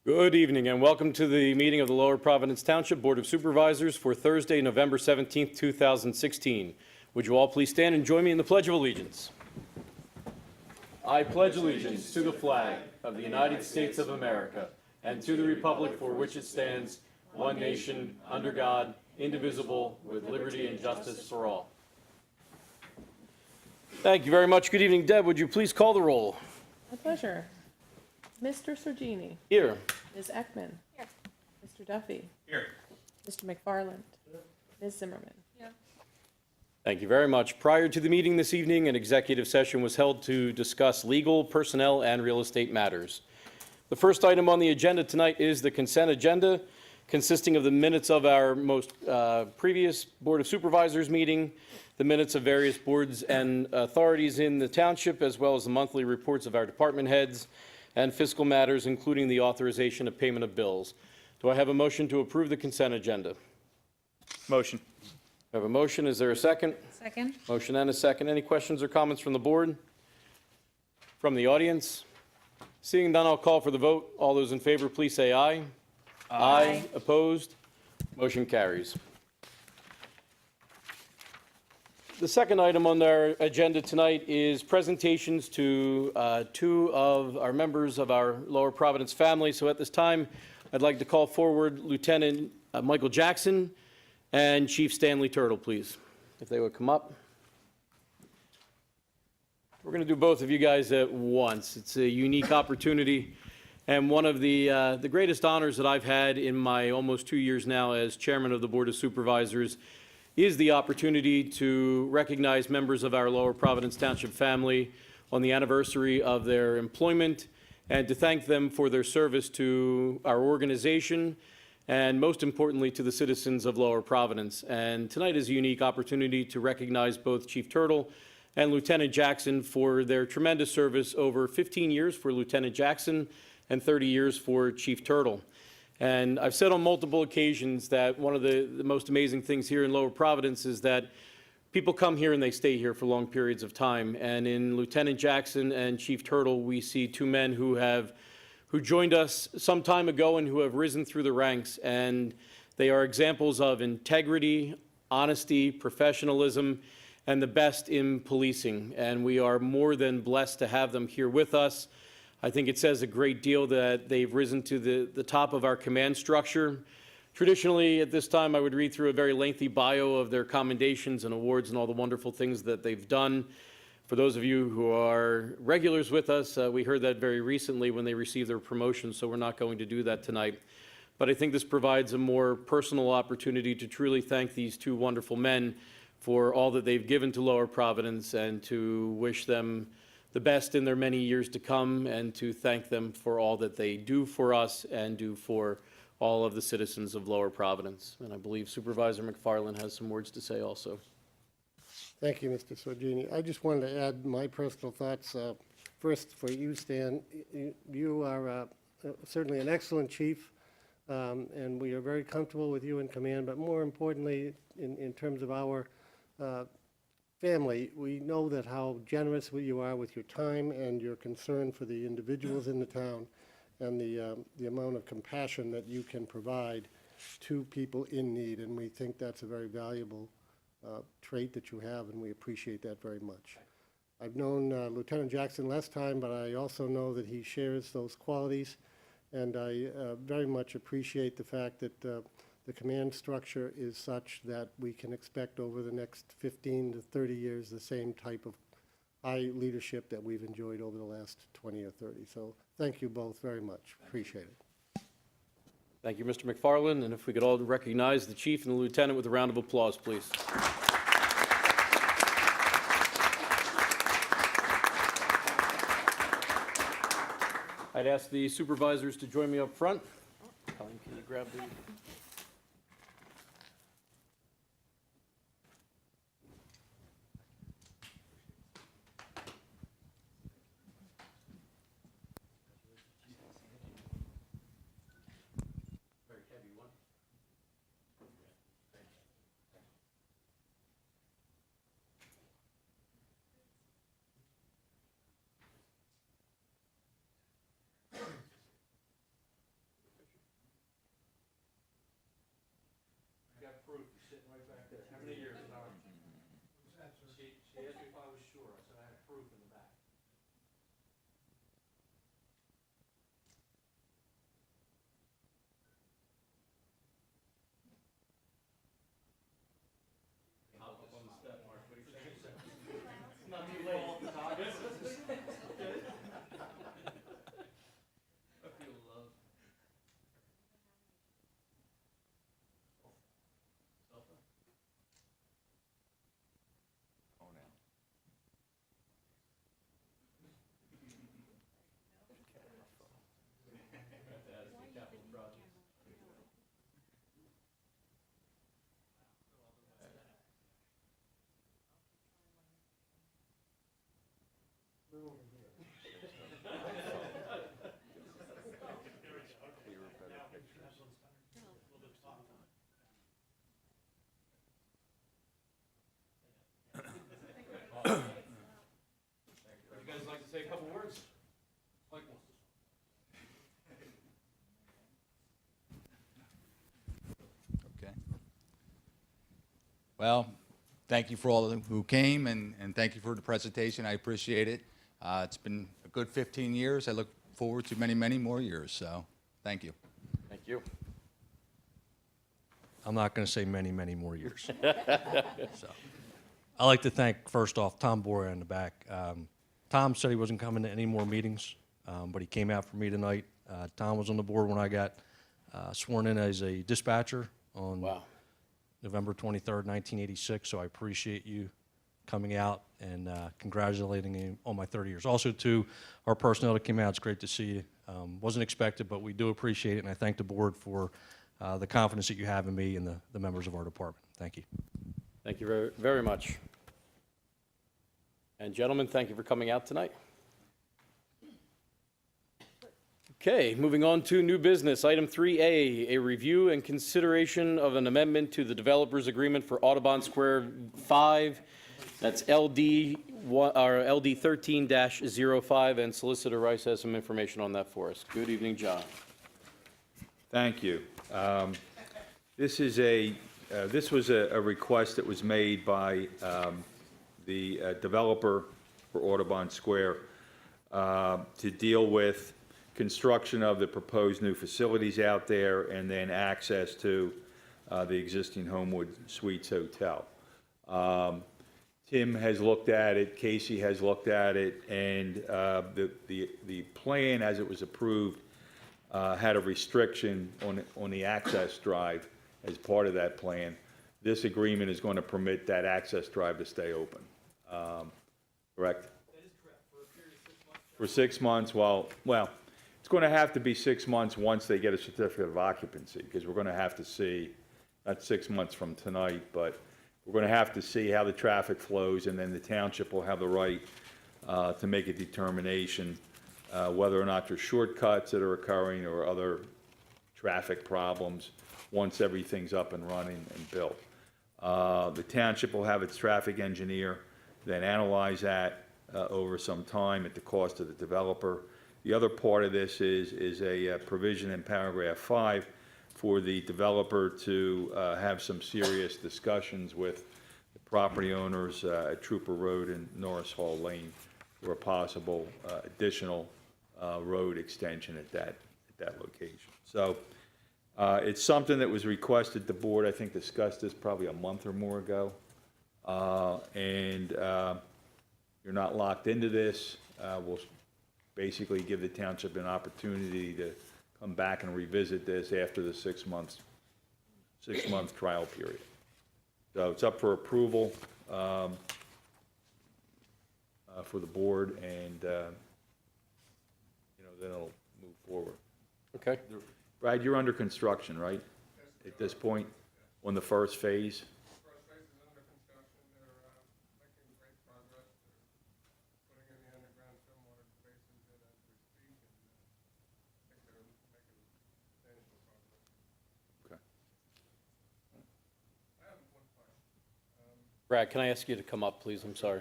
Good evening and welcome to the meeting of the Lower Providence Township Board of Supervisors for Thursday, November 17th, 2016. Would you all please stand and join me in the Pledge of Allegiance? I pledge allegiance to the flag of the United States of America and to the republic for which it stands, one nation, under God, indivisible, with liberty and justice for all. Thank you very much. Good evening. Deb, would you please call the roll? My pleasure. Mr. Sorgini. Here. Ms. Ekman. Here. Mr. Duffy. Here. Mr. McFarland. Ms. Zimmerman. Here. Thank you very much. Prior to the meeting this evening, an executive session was held to discuss legal, personnel, and real estate matters. The first item on the agenda tonight is the consent agenda, consisting of the minutes of our most previous Board of Supervisors meeting, the minutes of various boards and authorities in the township, as well as the monthly reports of our department heads, and fiscal matters, including the authorization of payment of bills. Do I have a motion to approve the consent agenda? Motion. I have a motion. Is there a second? Second. Motion and a second. Any questions or comments from the board? From the audience? Seeing none, I'll call for the vote. All those in favor, please say aye. Aye. Opposed? Motion carries. The second item on our agenda tonight is presentations to two of our members of our Lower Providence family. So at this time, I'd like to call forward Lieutenant Michael Jackson and Chief Stanley Turtle, please, if they would come up. We're going to do both of you guys at once. It's a unique opportunity and one of the greatest honors that I've had in my almost 2 years now as chairman of the Board of Supervisors is the opportunity to recognize members of our Lower Providence Township family on the anniversary of their employment and to thank them for their service to our organization and most importantly to the citizens of Lower Providence. And tonight is a unique opportunity to recognize both Chief Turtle and Lieutenant Jackson for their tremendous service over 15 years for Lieutenant Jackson and 30 years for Chief Turtle. And I've said on multiple occasions that one of the most amazing things here in Lower Providence is that people come here and they stay here for long periods of time. And in Lieutenant Jackson and Chief Turtle, we see two men who joined us some time ago and who have risen through the ranks. And they are examples of integrity, honesty, professionalism, and the best in policing. And we are more than blessed to have them here with us. I think it says a great deal that they've risen to the top of our command structure. Traditionally, at this time, I would read through a very lengthy bio of their commendations and awards and all the wonderful things that they've done. For those of you who are regulars with us, we heard that very recently when they received their promotion, so we're not going to do that tonight. But I think this provides a more personal opportunity to truly thank these two wonderful men for all that they've given to Lower Providence and to wish them the best in their many years to come and to thank them for all that they do for us and do for all of the citizens of Lower Providence. And I believe Supervisor McFarland has some words to say also. Thank you, Mr. Sorgini. I just wanted to add my personal thoughts. First, for you, Stan, you are certainly an excellent chief, and we are very comfortable with you in command. But more importantly, in terms of our family, we know that how generous you are with your time and your concern for the individuals in the town and the amount of compassion that you can provide to people in need. And we think that's a very valuable trait that you have, and we appreciate that very much. I've known Lieutenant Jackson less time, but I also know that he shares those qualities, and I very much appreciate the fact that the command structure is such that we can expect over the next 15 to 30 years the same type of high leadership that we've enjoyed over the last 20 or 30. So thank you both very much. Appreciate it. Thank you, Mr. McFarland. And if we could all recognize the chief and the lieutenant with a round of applause, please. I'd ask the supervisors to join me up front. Colleen, can you grab the... She asked me if I was sure. I said I had proof in the back. Would you guys like to say a couple words? Mike wants to. Okay. Well, thank you for all of them who came, and thank you for the presentation. I appreciate it. It's been a good 15 years. I look forward to many, many more years, so thank you. Thank you. I'm not going to say many, many more years. So, I'd like to thank, first off, Tom Boyer in the back. Tom said he wasn't coming to any more meetings, but he came out for me tonight. Tom was on the board when I got sworn in as a dispatcher on Wow. November 23rd, 1986, so I appreciate you coming out and congratulating me on my 30 years. Also, to our personnel that came out, it's great to see you. Wasn't expected, but we do appreciate it, and I thank the board for the confidence that you have in me and the members of our department. Thank you. Thank you very, very much. And gentlemen, thank you for coming out tonight. Okay, moving on to new business. Item 3A, a review and consideration of an amendment to the developers agreement for Audubon Square 5. That's LD 13-05, and Solicitor Rice has some information on that for us. Good evening, John. Thank you. This is this was a request that was made by the developer for Audubon Square to deal with construction of the proposed new facilities out there and then access to the existing Homewood Suites Hotel. Tim has looked at it, Casey has looked at it, and the plan as it was approved had a restriction on the access drive as part of that plan. This agreement is going to permit that access drive to stay open. Correct? That is correct. For a period of 6 months? For 6 months, well, it's going to have to be 6 months once they get a certificate of occupancy, because we're going to have to see, not 6 months from tonight, but we're going to have to see how the traffic flows, and then the township will have the right to make a determination whether or not there's shortcuts that are occurring or other traffic problems once everything's up and running and built. The township will have its traffic engineer then analyze that over some time at the cost of the developer. The other part of this is a provision in paragraph 5 for the developer to have some serious discussions with the property owners at Trooper Road and Norris Hall Lane for a possible additional road extension at that location. So it's something that was requested. The board, I think, discussed this probably a month or more ago. And you're not locked into this. We'll basically give the township an opportunity to come back and revisit this after the 6 month trial period. So it's up for approval for the board, and then it'll move forward. Okay. Brad, you're under construction, right? At this point, on the first phase? First phase is under construction. They're making great progress. They're putting in the underground stormwater basins in as we speak, and I think they're making substantial progress. Okay. I have one question. Brad, can I ask you to come up, please? I'm sorry.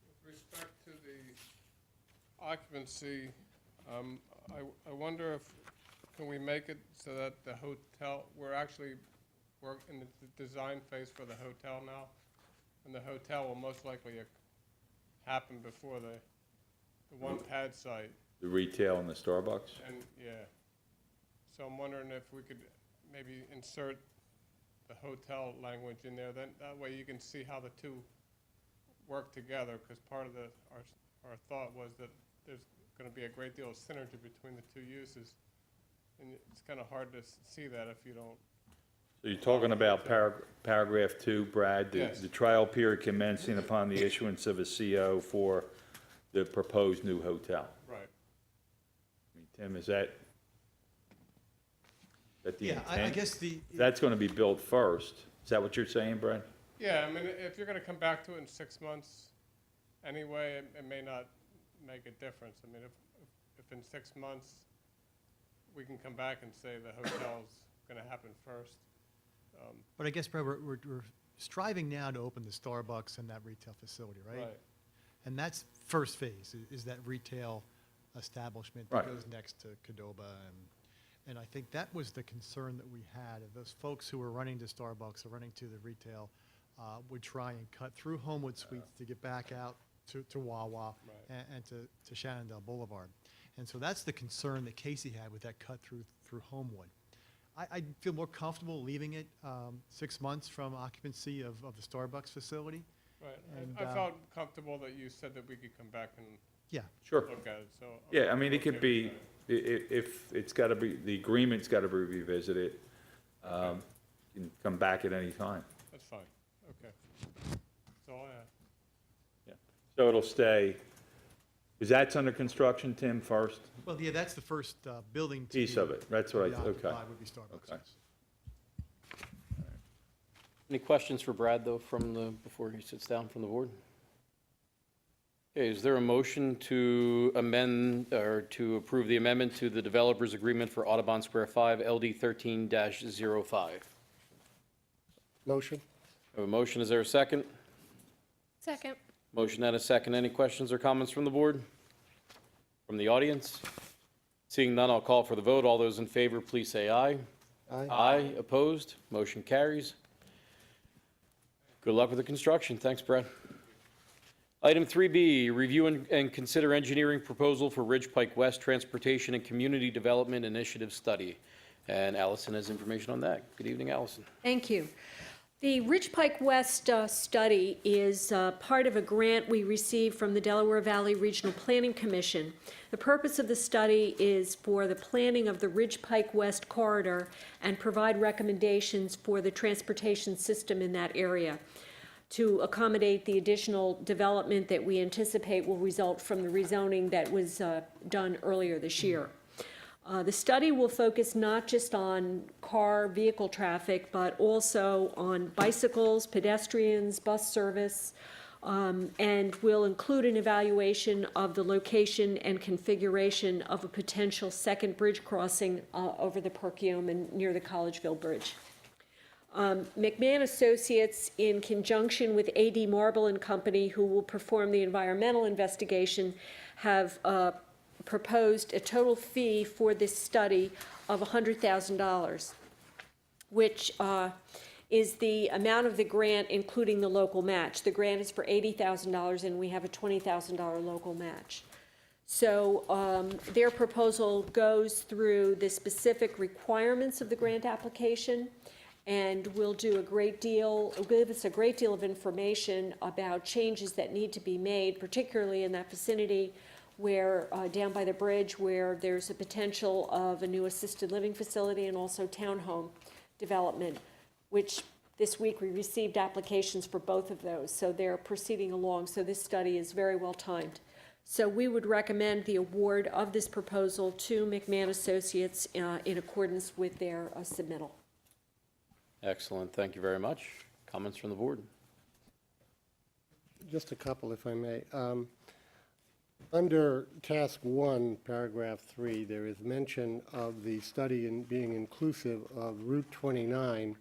With respect to the occupancy, I wonder if, can we make it so that the hotel, we're actually work in the design phase for the hotel now, and the hotel will most likely happen before the one pad site. The retail and the Starbucks? And, yeah, so I'm wondering if we could maybe insert the hotel language in there, then that way you can see how the two work together, because part of our thought was that there's gonna be a great deal of synergy between the two uses, and it's kinda hard to see that if you don't. So you're talking about paragraph 2, Brad? Yes. The trial period commencing upon the issuance of a CO for the proposed new hotel. Right. I mean, Tim, is that the Yeah, intent? I guess That's gonna be built first. Is that what you're saying, Brad? Yeah, I mean, if you're gonna come back to it in 6 months anyway, it may not make a difference. I mean, if in 6 months, we can come back and say the hotel's gonna happen first. but I guess, Brad, we're striving now to open the Starbucks and that retail facility, right? And that's first phase, is that retail establishment that Right. goes next to Qdoba. And I think that was the concern that we had, of those folks who were running to Starbucks or running to the retail would try and cut through Homewood Suites to get back out to Wawa Right. and to Shenandoah Boulevard. And so that's the concern that Casey had with that cut through Homewood. I feel more comfortable leaving it 6 months from occupancy of the Starbucks facility. Right, And, I felt comfortable that you said that we could come back and Yeah, Sure. look at it, so. Yeah, I mean, it okay could be, with if it's gotta be, the agreement's gotta be revisited, you can come back at any time. that. That's fine, okay. That's all I have. Yeah. So it'll stay, because that's under construction, Tim, first? well, yeah, that's the first building to Piece be- of it, that's to what be I, okay. occupied would be Starbucks, Okay. yes. Any questions for Brad, though, before he sits down from the board? Okay, is there a motion to amend, or to approve the amendment to the developers agreement for Audubon Square 5, LD 13-05? Motion? I have a motion, is there a second? Second. Motion and a second. Any questions or comments from the board? From the audience? Seeing none, I'll call for the vote. All those in favor, please say aye. Aye. Aye, opposed, motion carries. Good luck with the construction. Thanks, Brad. Item 3B, review and consider engineering proposal for Ridge Pike West Transportation and Community Development Initiative Study. And Allison has information on that. Good evening, Allison. Thank you. The Ridge Pike West study is part of a grant we received from the Delaware Valley Regional Planning Commission. The purpose of the study is for the planning of the Ridge Pike West corridor and provide recommendations for the transportation system in that area to accommodate the additional development that we anticipate will result from the rezoning that was done earlier this year. The study will focus not just on vehicle traffic, but also on bicycles, pedestrians, bus service, and will include an evaluation of the location and configuration of a potential second bridge crossing over the Perkiomen near the Collegeville Bridge. McMahon Associates, in conjunction with A.D. Marble and Company, who will perform the environmental investigation, have proposed a total fee for this study of $100,000, which is the amount of the grant, including the local match. The grant is for $80,000, and we have a $20,000 local match. So their proposal goes through the specific requirements of the grant application, and will do give us a great deal of information about changes that need to be made, particularly in that vicinity where, down by the bridge, where there's a potential of a new assisted living facility and also townhome development, which this week we received applications for both of those. So they're proceeding along. So this study is very well timed. So we would recommend the award of this proposal to McMahon Associates in accordance with their submittal. Excellent, thank you very much. Comments from the board? Just a couple, if I may. Under Task 1, Paragraph 3, there is mention of the study being inclusive of Route 29,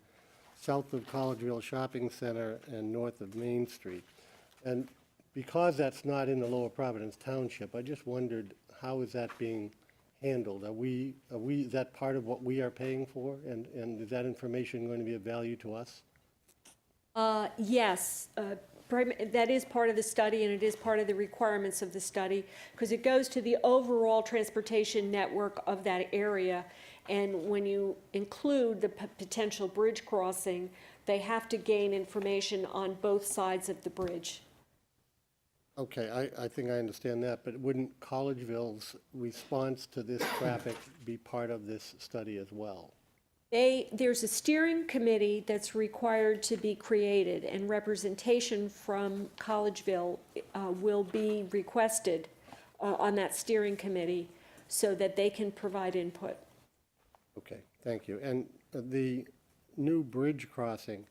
south of Collegeville Shopping Center and north of Main Street. And because that's not in the Lower Providence Township, I just wondered, how is that being handled? Is that part of what we are paying for? And is that information going to be of value to us? Yes, that is part of the study, and it is part of the requirements of the study, because it goes to the overall transportation network of that area. And when you include the potential bridge crossing, they have to gain information on both sides of the bridge. Okay, I think I understand that, but wouldn't Collegeville's response to this traffic be part of this study as well? There's a steering committee that's required to be created, and representation from Collegeville will be requested on that steering committee so that they can provide input. Okay, thank you. And the new bridge crossing,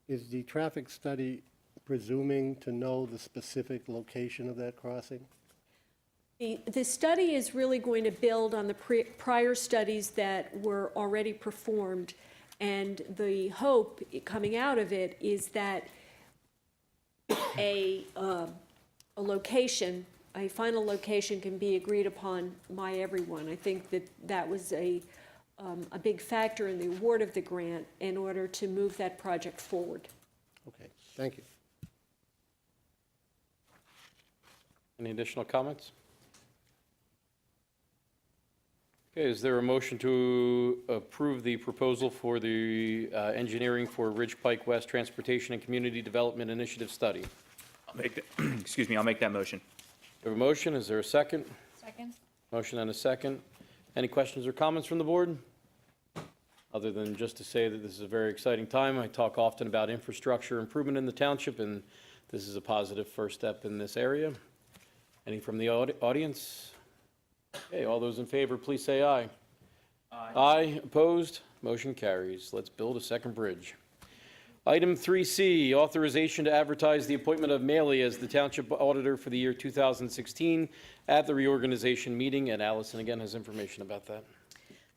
is the traffic study presuming to know the specific location of that crossing? The study is really going to build on the prior studies that were already performed, and the hope coming out of it is that a final location can be agreed upon by everyone. I think that was a big factor in the award of the grant in order to move that project forward. Okay, thank you. Any additional comments? Okay, is there a motion to approve the proposal for the engineering for Ridge Pike West Transportation and Community Development Initiative Study? I'll make that, excuse me, I'll make that motion. We have a motion, is there a second? Second. Motion and a second. Any questions or comments from the board? Other than just to say that this is a very exciting time. I talk often about infrastructure improvement in the township, and this is a positive first step in this area. Any from the audience? Okay, all those in favor, please say aye. Aye. Aye, opposed? Motion carries. Let's build a second bridge. Item 3C, authorization to advertise the appointment of Maley as the Township Auditor for the year 2016 at the reorganization meeting, and Allison again has information about that.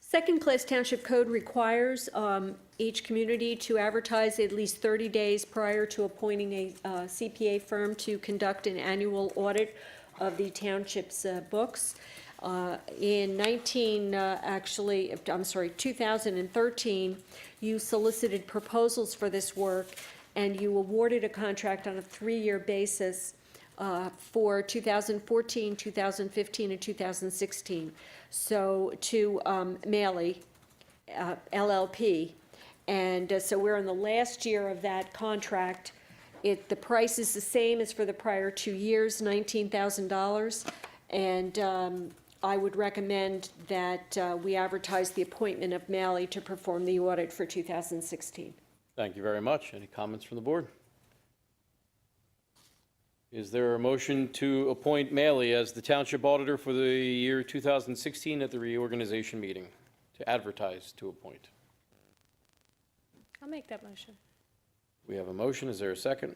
Second-class township code requires each community to advertise at least 30 days prior to appointing a CPA firm to conduct an annual audit of the township's books. In 2013, you solicited proposals for this work, and you awarded a contract on a 3-year basis for 2014, 2015, and 2016. So to Maley, LLP. And so we're in the last year of that contract. The price is the same as for the prior 2 years, $19,000. And I would recommend that we advertise the appointment of Maley to perform the audit for 2016. Thank you very much. Any comments from the board? Is there a motion to appoint Maley as the Township Auditor for the year 2016 at the reorganization meeting? To advertise to appoint. I'll make that motion. We have a motion. Is there a second?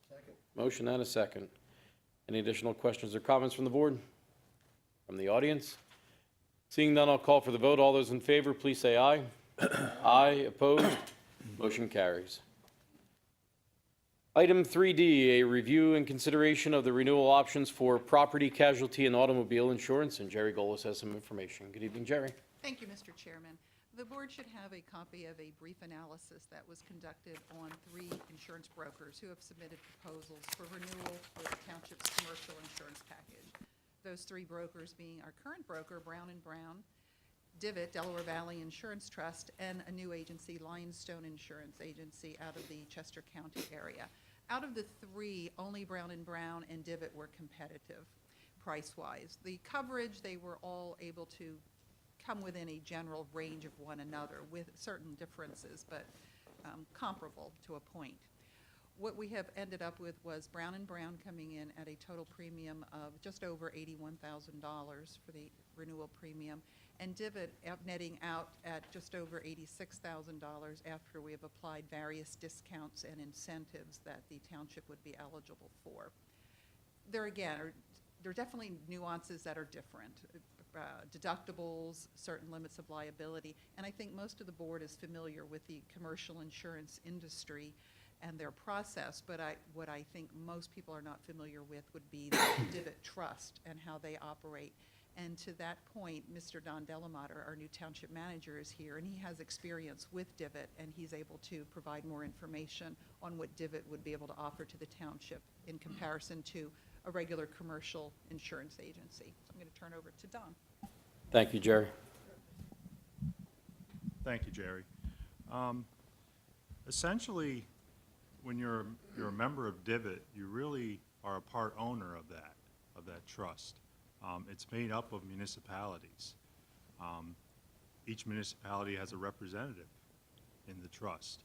Second. Motion and a second. Any additional questions or comments from the board? From the audience? Seeing none, I'll call for the vote. All those in favor, please say aye. Aye, opposed? Motion carries. Item 3D, a review and consideration of the renewal options for property, casualty, and automobile insurance, and Jerry Golis has some information. Good evening, Jerry. Thank you, Mr. Chairman. The board should have a copy of a brief analysis that was conducted on 3 insurance brokers who have submitted proposals for renewal for the township's commercial insurance package. Those 3 brokers being our current broker, Brown & Brown, Divot, Delaware Valley Insurance Trust, and a new agency, Lionstone Insurance Agency, out of the Chester County area. Out of the 3, only Brown & Brown and Divot were competitive price-wise. The coverage, they were all able to come within a general range of one another with certain differences, but comparable to a point. What we have ended up with was Brown & Brown coming in at a total premium of just over $81,000 for the renewal premium, and Divot netting out at just over $86,000 after we have applied various discounts and incentives that the township would be eligible for. There again, there are definitely nuances that are different. Deductibles, certain limits of liability, and I think most of the board is familiar with the commercial insurance industry and their process, but what I think most people are not familiar with would be the Divot Trust and how they operate. And to that point, Mr. Don Delamater, our new township manager, is here, and he has experience with Divot, and he's able to provide more information on what Divot would be able to offer to the township in comparison to a regular commercial insurance agency. So I'm going to turn over to Don. Thank you, Jerry. Thank you, Jerry. Essentially, when you're a member of Divot, you really are a part owner of that trust. It's made up of municipalities. Each municipality has a representative in the trust.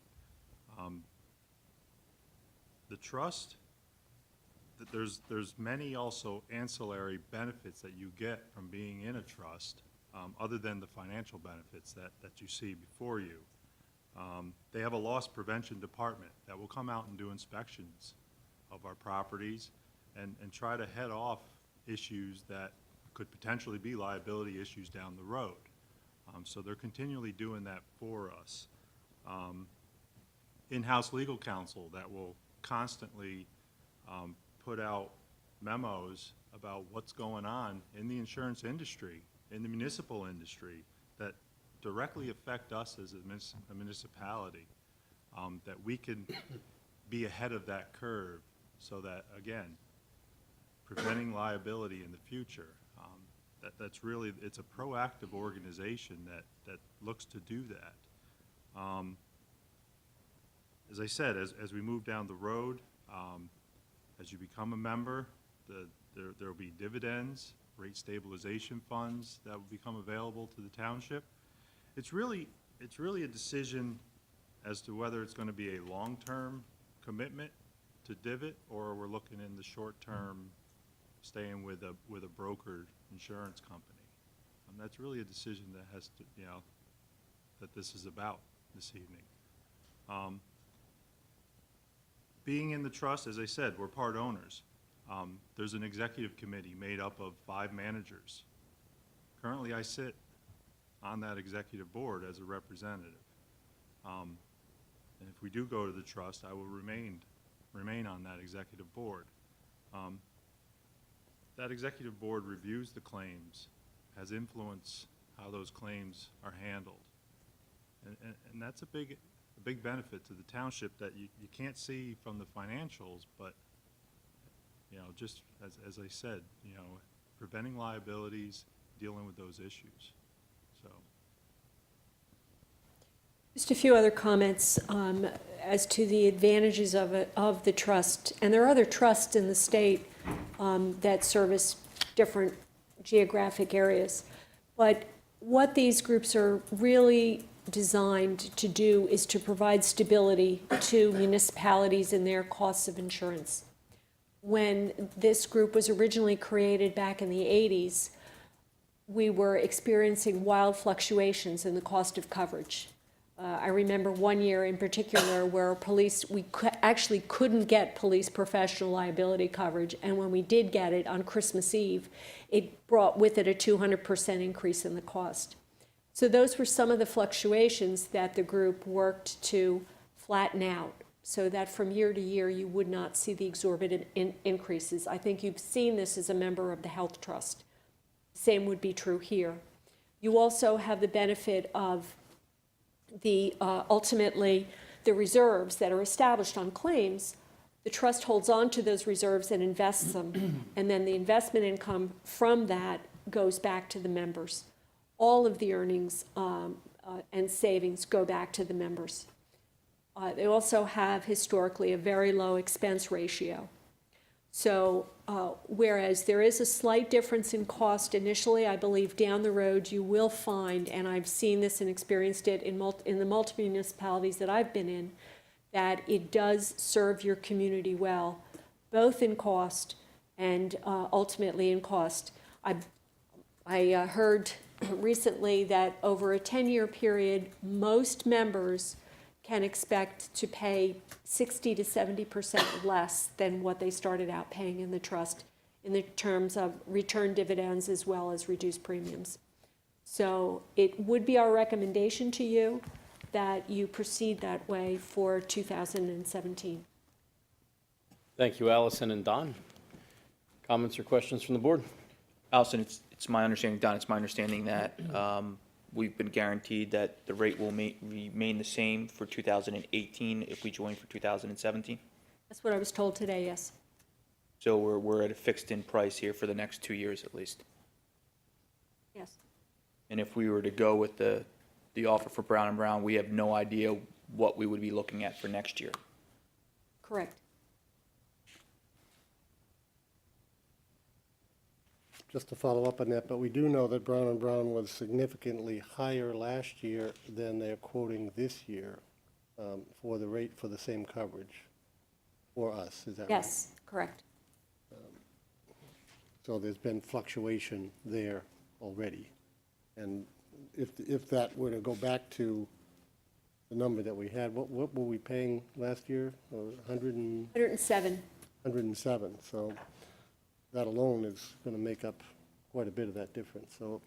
The trust, there's many also ancillary benefits that you get from being in a trust, other than the financial benefits that you see before you. They have a loss prevention department that will come out and do inspections of our properties and try to head off issues that could potentially be liability issues down the road. So they're continually doing that for us. In-house legal counsel that will constantly put out memos about what's going on in the insurance industry, in the municipal industry, that directly affect us as a municipality, that we can be ahead of that curve so that, again, preventing liability in the future. That's really, it's a proactive organization that looks to do that. As I said, as we move down the road, as you become a member, there will be dividends, rate stabilization funds that will become available to the township. It's really a decision as to whether it's going to be a long-term commitment to Divot, or we're looking in the short term, staying with a brokered insurance company. That's really a decision that has to, that this is about this evening. Being in the trust, as I said, we're part owners. There's an executive committee made up of 5 managers. Currently, I sit on that executive board as a representative. And if we do go to the trust, I will remain on that executive board. That executive board reviews the claims, has influence how those claims are handled. And that's a big benefit to the township that you can't see from the financials, but just as I said, preventing liabilities, dealing with those issues. So. Just a few other comments as to the advantages of the trust. And there are other trusts in the state that service different geographic areas. But what these groups are really designed to do is to provide stability to municipalities in their costs of insurance. When this group was originally created back in the 80s, we were experiencing wild fluctuations in the cost of coverage. I remember one year in particular where we actually couldn't get police professional liability coverage, and when we did get it on Christmas Eve, it brought with it a 200% increase in the cost. So those were some of the fluctuations that the group worked to flatten out, so that from year to year you would not see the exorbitant increases. I think you've seen this as a member of the Health Trust. Same would be true here. You also have the benefit of ultimately the reserves that are established on claims. The trust holds on to those reserves and invests them, and then the investment income from that goes back to the members. All of the earnings and savings go back to the members. They also have historically a very low expense ratio. So whereas there is a slight difference in cost initially, I believe down the road you will find, and I've seen this and experienced it in the multiple municipalities that I've been in, that it does serve your community well, both in cost and ultimately in cost. I heard recently that over a 10-year period, most members can expect to pay 60 to 70% less than what they started out paying in the trust in the terms of return dividends as well as reduced premiums. So it would be our recommendation to you that you proceed that way for 2017. Thank you, Allison and Don. Comments or questions from the board? Allison, it's my understanding, Don, it's my understanding that we've been guaranteed that the rate will remain the same for 2018 if we join for 2017. That's what I was told today, yes. So we're at a fixed-in price here for the next 2 years at least. Yes. And if we were to go with the offer for Brown & Brown, we have no idea what we would be looking at for next year. Correct. Just to follow up on that, but we do know that Brown and Brown was significantly higher last year than they're quoting this year for the rate for the same coverage for us, is that right? Yes, correct. So there's been fluctuation there already. And if that were to go back to the number that we had, what were we paying last year? 107. 107. So that alone is going to make up quite a bit of that difference. So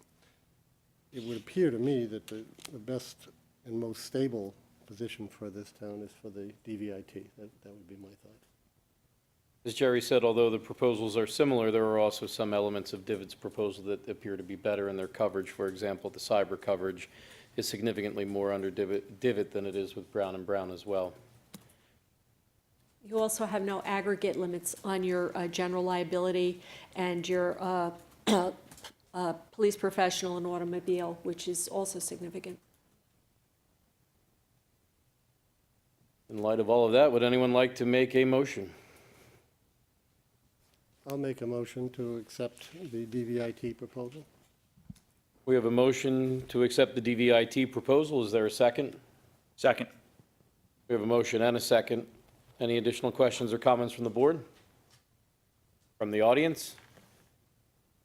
it would appear to me that the best and most stable position for this town is for the DVIT. That would be my thought. As Jerry said, although the proposals are similar, there are also some elements of Divot's proposal that appear to be better in their coverage. For example, the cyber coverage is significantly more under Divot than it is with Brown and Brown as well. You also have no aggregate limits on your general liability and your police professional and automobile, which is also significant. In light of all of that, would anyone like to make a motion? I'll make a motion to accept the DVIT proposal. We have a motion to accept the DVIT proposal. Is there a second? Second. We have a motion and a second. Any additional questions or comments from the board? From the audience?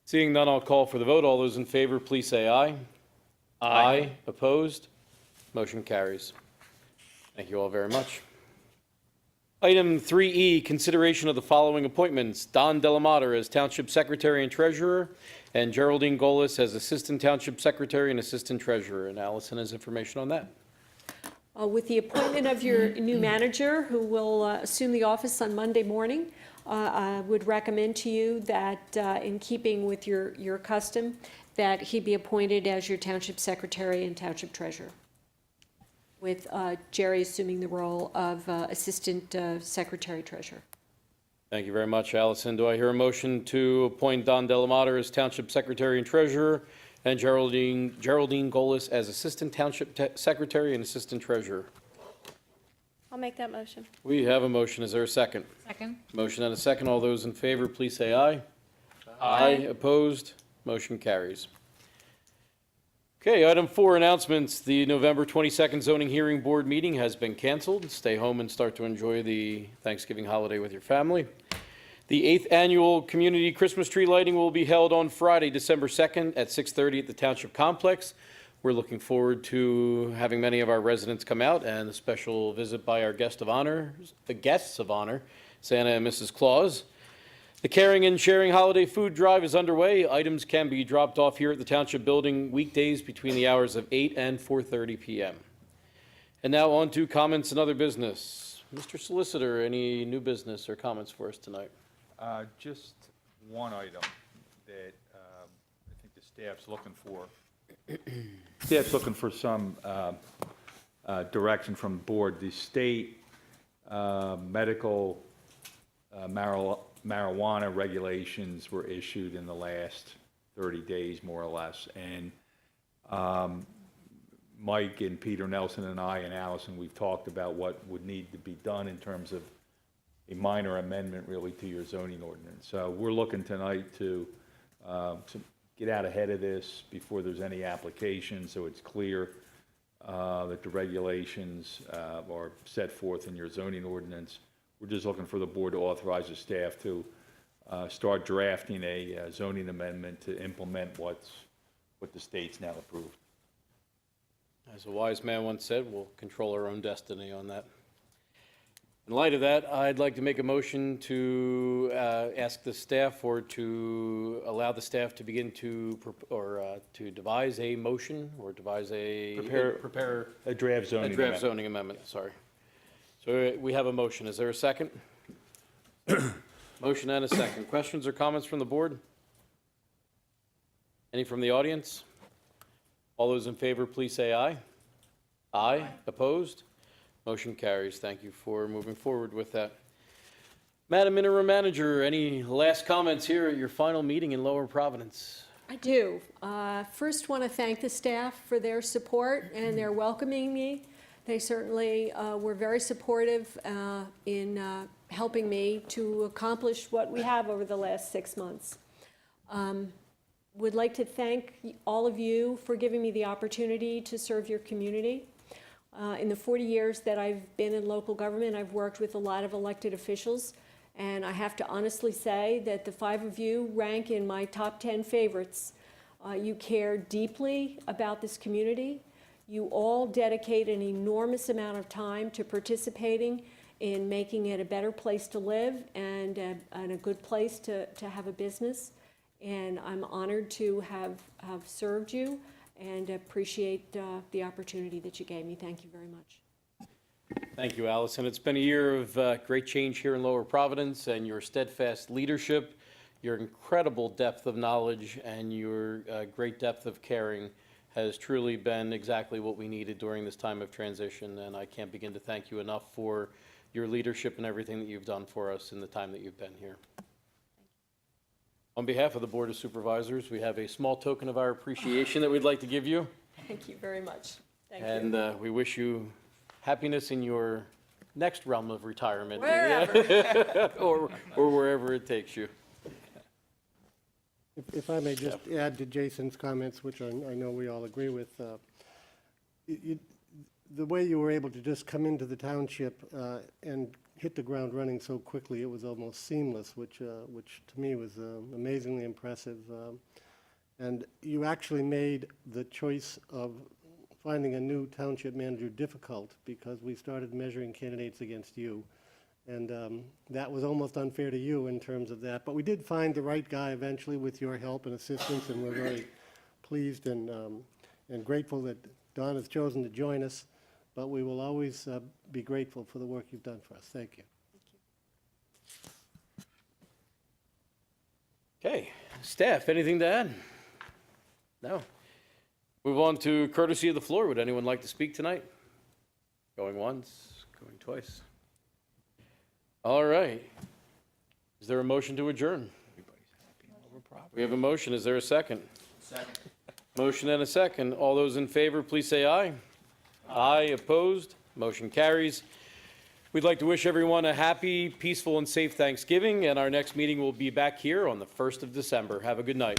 Seeing none, I'll call for the vote. All those in favor, please say aye. Aye. Opposed? Motion carries. Thank you all very much. Item 3E, consideration of the following appointments. Don Delamater as Township Secretary and Treasurer, and Geraldine Golis as Assistant Township Secretary and Assistant Treasurer. And Allison has information on that. With the appointment of your new manager, who will assume the office on Monday morning, I would recommend to you that, in keeping with your custom, that he be appointed as your Township Secretary and Township Treasurer, with Jerry assuming the role of Assistant Secretary Treasurer. Thank you very much, Allison. Do I hear a motion to appoint Don Delamater as Township Secretary and Treasurer, and Geraldine Golis as Assistant Township Secretary and Assistant Treasurer? I'll make that motion. We have a motion. Is there a second? Second. Motion and a second. All those in favor, please say aye. Aye. Opposed? Motion carries. Okay, item 4, announcements. The November 22nd zoning hearing board meeting has been canceled. Stay home and start to enjoy the Thanksgiving holiday with your family. The 8th annual community Christmas tree lighting will be held on Friday, December 2nd at 6:30 at the Township Complex. We're looking forward to having many of our residents come out and a special visit by our guests of honor, Santa and Mrs. Claus. The Caring and Sharing Holiday Food Drive is underway. Items can be dropped off here at the Township Building weekdays between the hours of 8 and 4:30 p.m. And now on to comments and other business. Mr. Solicitor, any new business or comments for us tonight? Just one item that I think the staff's looking for. Staff's looking for some direction from the board. The state medical marijuana regulations were issued in the last 30 days, more or less. And Mike and Peter Nelson and I and Allison, we've talked about what would need to be done in terms of a minor amendment really to your zoning ordinance. So we're looking tonight to get out ahead of this before there's any application, so it's clear that the regulations are set forth in your zoning ordinance. We're just looking for the board to authorize the staff to start drafting a zoning amendment to implement what the state's now approved. As a wise man once said, we'll control our own destiny on that. In light of that, I'd like to make a motion to ask the staff or to allow the staff to begin to, to devise a motion or devise a... Prepare a draft zoning amendment. A draft zoning amendment, sorry. So we have a motion. Is there a second? Motion and a second. Questions or comments from the board? Any from the audience? All those in favor, please say aye. Aye. Opposed? Motion carries. Thank you for moving forward with that. Madam Interim Manager, any last comments here at your final meeting in Lower Providence? I do. First, want to thank the staff for their support and their welcoming me. They certainly were very supportive in helping me to accomplish what we have over the last 6 months. Would like to thank all of you for giving me the opportunity to serve your community. In the 40 years that I've been in local government, I've worked with a lot of elected officials, and I have to honestly say that the 5 of you rank in my top 10 favorites. You care deeply about this community. You all dedicate an enormous amount of time to participating in making it a better place to live and a good place to have a business. And I'm honored to have served you and appreciate the opportunity that you gave me. Thank you very much. Thank you, Allison. It's been a year of great change here in Lower Providence, and your steadfast leadership, your incredible depth of knowledge, and your great depth of caring has truly been exactly what we needed during this time of transition, and I can't begin to thank you enough for your leadership and everything that you've done for us in the time that you've been here. On behalf of the Board of Supervisors, we have a small token of our appreciation that we'd like to give you, Thank you very much. Thank you. and we wish you happiness in your next realm of retirement. Wherever. or wherever it takes you. If I may just add to Jason's comments, which I know we all agree with, the way you were able to just come into the township and hit the ground running so quickly, it was almost seamless, which to me was amazingly impressive. And you actually made the choice of finding a new township manager difficult, because we started measuring candidates against you. And that was almost unfair to you in terms of that. But we did find the right guy eventually with your help and assistance, and we're very pleased and grateful that Don has chosen to join us. But we will always be grateful for the work you've done for us. Thank you. Okay, staff, anything to add? No. Move on to courtesy of the floor. Would anyone like to speak tonight? Going once, going twice. All right. Is there a motion to adjourn? We have a motion. Is there a second? Second. Motion and a second. All those in favor, please say aye. Aye. Opposed? Motion carries. We'd like to wish everyone a happy, peaceful, and safe Thanksgiving, and our next meeting will be back here on the 1st of December. Have a good night.